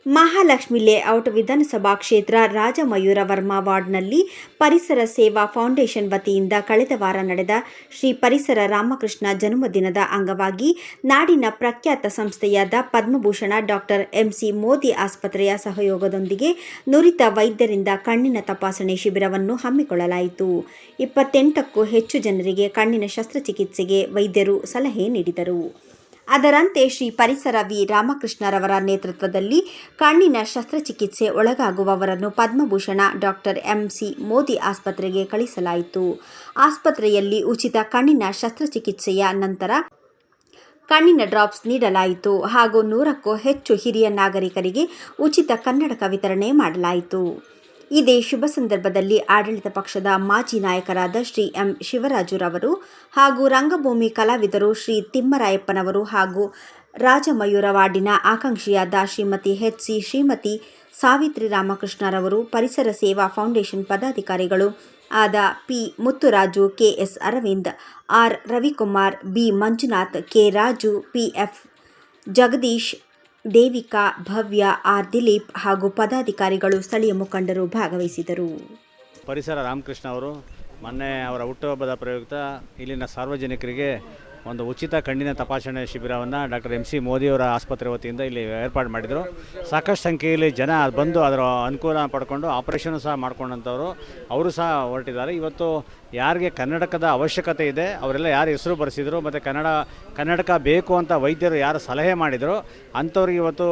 Mahalakshmi layout ವಿಧಾನಸಭಾ ಕ್ಷೇತ್ರ ರಾಜಮಯೂರ ವರ್ಮಾ ವಾರ್ಡ್ನಲ್ಲಿ ಪರಿಸರ ಸೇವಾ ಫೌಂಡೇಶನ್ ವತಿಯಿಂದ ಕಳೆದ ವಾರ ನಡೆದ ಶ್ರೀ ಪರಿಸರ ರಾಮಕೃಷ್ಣ ಜನ್ಮದಿನದ ಅಂಗವಾಗಿ ನಾಡಿನ ಪ್ರಖ್ಯಾತ ಸಂಸ್ಥೆಯಾದ ಪದ್ಮಭೂಷಣ ಡಾಕ್ಟರ್ ಎಂಸಿ ಮೋದಿ ಆಸ್ಪತ್ರೆಯ ಸಹಯೋಗದೊಂದಿಗೆ ನುರಿತ ವೈದ್ಯರಿಂದ ಕಣ್ಣಿನ ತಪಾಸಣೆ ಶಿಬಿರವನ್ನು ಹಮ್ಮಿಕೊಳ್ಳಲಾಯಿತು. 28ಕ್ಕೂ ಹೆಚ್ಚು ಜನರಿಗೆ ಕಣ್ಣಿನ ಶಸ್ತ್ರಚಿಕಿತ್ಸೆಗೆ ವೈದ್ಯರು ಸಲಹೆ ನೀಡಿದರು. ಅದರಂತೆ ಶ್ರೀ ಪರಿಸರ ವಿ ರಾಮಕೃಷ್ಣರವರ ನೇತೃತ್ವದಲ್ಲಿ ಕಣ್ಣಿನ ಶಸ್ತ್ರಚಿಕಿತ್ಸೆ ಒಳಗಾಗುವವರನ್ನು ಪದ್ಮಭೂಷಣ ಡಾಕ್ಟರ್ ಎಂಸಿ ಮೋದಿ ಆಸ್ಪತ್ರೆಗೆ ಕಳಿಸಲಾಯಿತು. ಆಸ್ಪತ್ರೆಯಲ್ಲಿ ಉಚಿತ ಕಣ್ಣಿನ ಶಸ್ತ್ರಚಿಕಿತ್ಸೆಯ ನಂತರ ಕಣ್ಣಿನ ಡ್ರಾಪ್ಸ್ ನೀಡಲಾಯಿತು ಹಾಗೂ 100ಕ್ಕೂ ಹೆಚ್ಚು ಹಿರಿಯ ನಾಗರಿಕರಿಗೆ ಉಚಿತ ಕನ್ನಡಕ ವಿತರಣೆ ಮಾಡಲಾಯಿತು. ಇದೇ ಶುಭ ಸಂದರ್ಭದಲ್ಲಿ ಆಡಳಿತ ಪಕ್ಷದ ಮಾಜಿ ನಾಯಕರಾದ ಶ್ರೀ ಎಂ ಶಿವರಾಜುರವರು ಹಾಗೂ ರಂಗಭೂಮಿ ಕಲಾವಿದರು ಶ್ರೀ ತಿಮ್ಮರಾಯಪ್ಪನವರು ಹಾಗೂ ರಾಜಮಯೂರ ವಾರ್ಡಿನ ಆಕಾಂಕ್ಷಿಯಾದ ಶ್ರೀಮತಿ ಎಚ್.ಸಿ. ಶ್ರೀಮತಿ ಸಾವಿತ್ರಿ ರಾಮಕೃಷ್ಣರವರು, ಪರಿಸರ ಸೇವಾ ಫೌಂಡೇಶನ್ ಪದಾಧಿಕಾರಿಗಳು ಆದ P. Mutturaju, K S. Aravind, R. Ravikumar, B. Manjunath, K. Raju, P F. Jagadish, Devika, Bhavya, R. Dilip ಹಾಗೂ ಪದಾಧಿಕಾರಿಗಳು, ಸ್ಥಳೀಯ ಮುಖಂಡರು ಭಾಗವಹಿಸಿದರು. ಪರಿಸರ ರಾಮಕೃಷ್ಣ ಅವರು ಮೊನ್ನೆ ಅವರ ಹುಟ್ಟುಹಬ್ಬದ ಪ್ರಯುಕ್ತ ಇಲ್ಲಿನ ಸಾರ್ವಜನಿಕರಿಗೆ ಒಂದು ಉಚಿತ ಕಣ್ಣಿನ ತಪಾಸಣೆ ಶಿಬಿರವನ್ನು ಡಾಕ್ಟರ್ ಎಂಸಿ ಮೋದಿಯವರ ಆಸ್ಪತ್ರೆ ವತಿಯಿಂದ ಇಲ್ಲಿ ಏರ್ಪಾಡು ಮಾಡಿದರು. ಸಾಕಷ್ಟು ಸಂಖ್ಯೆಯಲ್ಲಿ ಜನ ಬಂದು ಅದರ ಅನುಕೂಲ ಪಡ್ಕೊಂಡು ಆಪರೇಷನ್ ಸಹ ಮಾಡ್ಕೊಂಡಂಥವರು ಅವರು ಸಹ ಹೊರಟಿದ್ದಾರೆ. ಇವತ್ತು ಯಾರಿಗೆ ಕನ್ನಡಕದ ಅವಶ್ಯಕತೆ ಇದೆ ಅವರೆಲ್ಲ ಯಾರು ಹೆಸರು ಬರೆಸಿದ್ರು ಮತ್ತು ಕನ್ನಡಕ ಬೇಕು ಅಂತ ವೈದ್ಯರು ಯಾರು ಸಲಹೆ ಮಾಡಿದರು ಅಂಥವ್ರಿಗೆ ಇವತ್ತು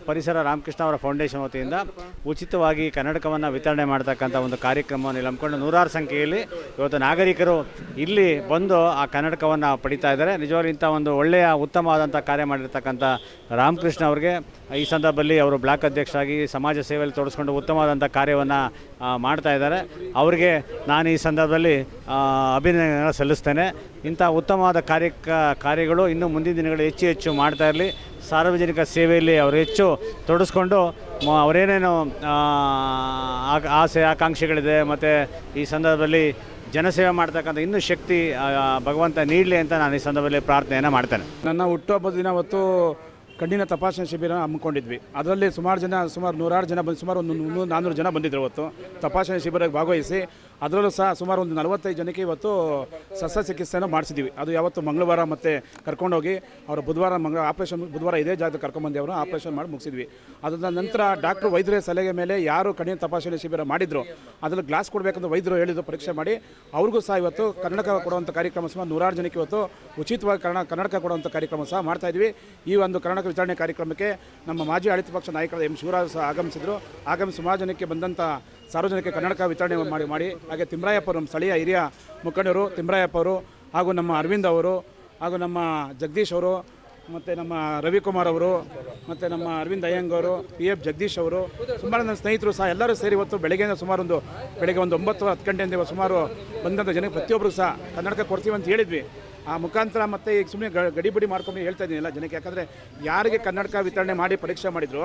ಪರಿಸರ ರಾಮಕೃಷ್ಣ ಅವರ ಫೌಂಡೇಶನ್ ವತಿಯಿಂದ ಉಚಿತವಾಗಿ ಕನ್ನಡಕವನ್ನು ವಿತರಣೆ ಮಾಡ್ತಕ್ಕಂಥ ಒಂದು ಕಾರ್ಯಕ್ರಮವನ್ನು ಹಮ್ಮಿಕೊಂಡು ನೂರಾರು ಸಂಖ್ಯೆಯಲ್ಲಿ ಇವತ್ತು ನಾಗರಿಕರು ಇಲ್ಲಿ ಬಂದು ಆ ಕನ್ನಡಕವನ್ನು ಪಡಿತಾ ಇದ್ದಾರೆ. ನಿಜವಾಗ್ಲೂ ಇಂಥ ಒಂದು ಒಳ್ಳೆಯ ಉತ್ತಮವಾದಂಥ ಕಾರ್ಯ ಮಾಡಿರ್ತಕ್ಕಂಥ ರಾಮಕೃಷ್ಣ ಅವರಿಗೆ ಈ ಸಂದರ್ಭದಲ್ಲಿ ಅವರು ಬ್ಲಾಕ್ ಅಧ್ಯಕ್ಷರಾಗಿ ಸಮಾಜ ಸೇವೆಯಲ್ಲಿ ತೊಡಗಿಸ್ಕೊಂಡು ಉತ್ತಮವಾದಂಥ ಕಾರ್ಯವನ್ನು ಮಾಡ್ತಾ ಇದ್ದಾರೆ. ಅವರಿಗೆ ನಾನು ಈ ಸಂದರ್ಭದಲ್ಲಿ ಅಭಿನಂದನೆ ಸಲ್ಲಿಸ್ತೇನೆ. ಇಂಥ ಉತ್ತಮವಾದ ಕಾರ್ಯಗಳು ಇನ್ನು ಮುಂದಿನ ದಿನಗಳು ಹೆಚ್ಚು ಹೆಚ್ಚು ಮಾಡ್ತಾ ಇರಲಿ. ಸಾರ್ವಜನಿಕ ಸೇವೆಯಲ್ಲಿ ಅವರು ಹೆಚ್ಚು ತೊಡಗಿಸ್ಕೊಂಡು ಅವರೇನೇನು ಆಸೆ ಆಕಾಂಕ್ಷೆಗಳಿದೆ ಮತ್ತು ಈ ಸಂದರ್ಭದಲ್ಲಿ ಜನಸೇವೆ ಮಾಡ್ತಕ್ಕಂಥ ಇನ್ನೂ ಶಕ್ತಿ ಭಗವಂತ ನೀಡಲಿ ಅಂತ ನಾನು ಈ ಸಂದರ್ಭದಲ್ಲಿ ಪ್ರಾರ್ಥನೆಯನ್ನು ಮಾಡ್ತೇನೆ. ನನ್ನ ಹುಟ್ಟುಹಬ್ಬದ ದಿನ ಅವತ್ತು ಕಣ್ಣಿನ ತಪಾಸಣೆ ಶಿಬಿರ ಹಮ್ಮಿಕೊಂಡಿದ್ವಿ. ಅದರಲ್ಲಿ ಸುಮಾರು ನೂರಾರು ಜನ ಬಂದು ಸುಮಾರು 400 ಜನ ಬಂದಿದ್ದರು ಇವತ್ತು ತಪಾಸಣೆ ಶಿಬಿರಕ್ಕೆ ಭಾಗವಹಿಸಿ. ಅದರಲ್ಲೂ ಸಹ ಸುಮಾರು ಒಂದು 45 ಜನಕ್ಕೆ ಇವತ್ತು ಶಸ್ತ್ರಚಿಕಿತ್ಸೆಯನ್ನು ಮಾಡಿಸಿದ್ದೀವಿ. ಅದು ಯಾವತ್ತು ಮಂಗಳವಾರ ಮತ್ತು ಕರ್ಕೊಂಡೋಗಿ ಅವರು ಆಪರೇಷನ್ ಬುಧವಾರ ಇದೇ ಜಾಗದಲ್ಲಿ ಕರ್ಕೊಂಡ್ಬಂದು ಅವರು ಆಪರೇಷನ್ ಮಾಡಿ ಮುಗಿಸಿದ್ವಿ. ಅದಾದ ನಂತರ ಡಾಕ್ಟ್ರು ವೈದ್ಯರ ಸಲಹೆ ಮೇಲೆ ಯಾರು ಕಣ್ಣಿನ ತಪಾಸಣೆ ಶಿಬಿರ ಮಾಡಿದ್ರು ಅದರಲ್ಲಿ ಗ್ಲಾಸ್ ಕೊಡಬೇಕಂತ ವೈದ್ಯರು ಹೇಳಿದ್ರು, ಪರೀಕ್ಷೆ ಮಾಡಿ ಅವ್ರಿಗೂ ಸಹ ಇವತ್ತು ಕನ್ನಡಕ ಕೊಡುವಂಥ ಕಾರ್ಯಕ್ರಮ ಸುಮಾರು 100 ಜನಕ್ಕೆ ಇವತ್ತು ಉಚಿತವಾಗಿ ಕನ್ನಡಕ ಕೊಡುವಂಥ ಕಾರ್ಯಕ್ರಮ ಸಹ ಮಾಡ್ತಾಯಿದ್ವಿ. ಈ ಒಂದು ಕನ್ನಡಕ ವಿತರಣೆ ಕಾರ್ಯಕ್ರಮಕ್ಕೆ ನಮ್ಮ ಮಾಜಿ ಆಡಳಿತ ಪಕ್ಷ ನಾಯಕರಾದ ಎಂ ಶಿವರಾಜ್ ಸಹ ಆಗಮಿಸಿ ಸುಮಾರು ಜನಕ್ಕೆ ಬಂದಂಥ ಸಾರ್ವಜನಿಕ ಕನ್ನಡಕ ವಿತರಣೆ ಮಾಡಿ ಹಾಗೆ ತಿಮ್ಮರಾಯಪ್ಪ ಅವರು, ನಮ್ಮ ಸ್ಥಳೀಯ ಹಿರಿಯ ಮುಖಂಡರು ತಿಮ್ಮರಾಯಪ್ಪ ಅವರು ಹಾಗೂ ನಮ್ಮ ಅರವಿಂದ್ ಅವರು ಹಾಗೂ ನಮ್ಮ ಜಗದೀಶ್ ಅವರು ಮತ್ತು ನಮ್ಮ ರವಿಕುಮಾರ್ ಅವರು ಮತ್ತು ನಮ್ಮ ಅರವಿಂದ್ ಅಯ್ಯಂಗ್ ಅವರು, ಪಿ.ಎಫ್. ಜಗದೀಶ್ ಅವರು, ಸುಮಾರು ನನ್ನ ಸ್ನೇಹಿತರು ಸಹ ಎಲ್ಲರೂ ಸೇರಿ ಇವತ್ತು ಬೆಳಗ್ಗೆ ಒಂದು 9-10 ಗಂಟೆಯಿಂದ ಸುಮಾರು ಬಂದಂಥ ಜನಕ್ಕೆ ಪ್ರತಿಯೊಬ್ಬರು ಸಹ ಕನ್ನಡಕ ಕೊಡ್ತೀವಿ ಅಂತ ಹೇಳಿದ್ವಿ. ಆ ಮುಖಾಂತರ ಮತ್ತು ಈಗ ಸುಮ್ಮನೆ ಗಡಿಬಿಡಿ ಮಾಡ್ಕೊಂಡು ಹೇಳ್ತಾ ಇದ್ದೀನಿ ಎಲ್ಲ ಜನಕ್ಕೆ. ಯಾಕಂದರೆ ಯಾರಿಗೆ ಕನ್ನಡಕ ವಿತರಣೆ ಮಾಡಿ ಪರೀಕ್ಷೆ ಮಾಡಿದ್ರು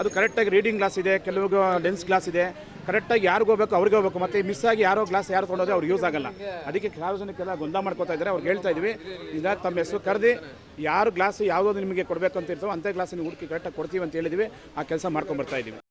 ಅದು ಕರೆಕ್ಟಾಗಿ ರೀಡಿಂಗ್ ಗ್ಲಾಸ್ ಇದೆ, ಕೆಲವು ಲೆನ್ಸ್ ಗ್ಲಾಸ್ ಇದೆ, ಕರೆಕ್ಟಾಗಿ ಯಾರಿಗೂ ಹೋಗಬೇಕು ಅವ್ರಿಗೆ ಹೋಗಬೇಕು. ಮತ್ತು ಮಿಸ್ ಆಗಿ ಯಾರು ತೊಗೊಂಡೋದ್ರೆ ಅವ್ರಿಗೆ ಯೂಸ್ ಆಗಲ್ಲ. ಅದಕ್ಕೆ ಸಾರ್ವಜನಿಕರೆಲ್ಲ ಗೊಂದಲ ಮಾಡ್ಕೋತಾ ಇದ್ದಾರೆ. ಅವ್ರಿಗೆ ಹೇಳ್ತಾ ಇದ್ವಿ, ಇದಾಗ ತಮ್ಮ ಹೆಸರು ಕರೆದು ಯಾರು ಗ್ಲಾಸ್ ಯಾವುದೋ ನಿಮಗೆ ಕೊಡಬೇಕು ಅಂತ ಇರ್ತವೆ ಅಂಥ ಗ್ಲಾಸನ್ನು ಹುಡುಕಿ ಕರೆಕ್ಟಾಗಿ ಕೊಡ್ತೀವಿ ಅಂತ ಹೇಳಿದ್ವಿ. ಆ ಕೆಲಸ ಮಾಡ್ಕೊಂಡು ಬರ್ತಾ ಇದ್ದೀವಿ.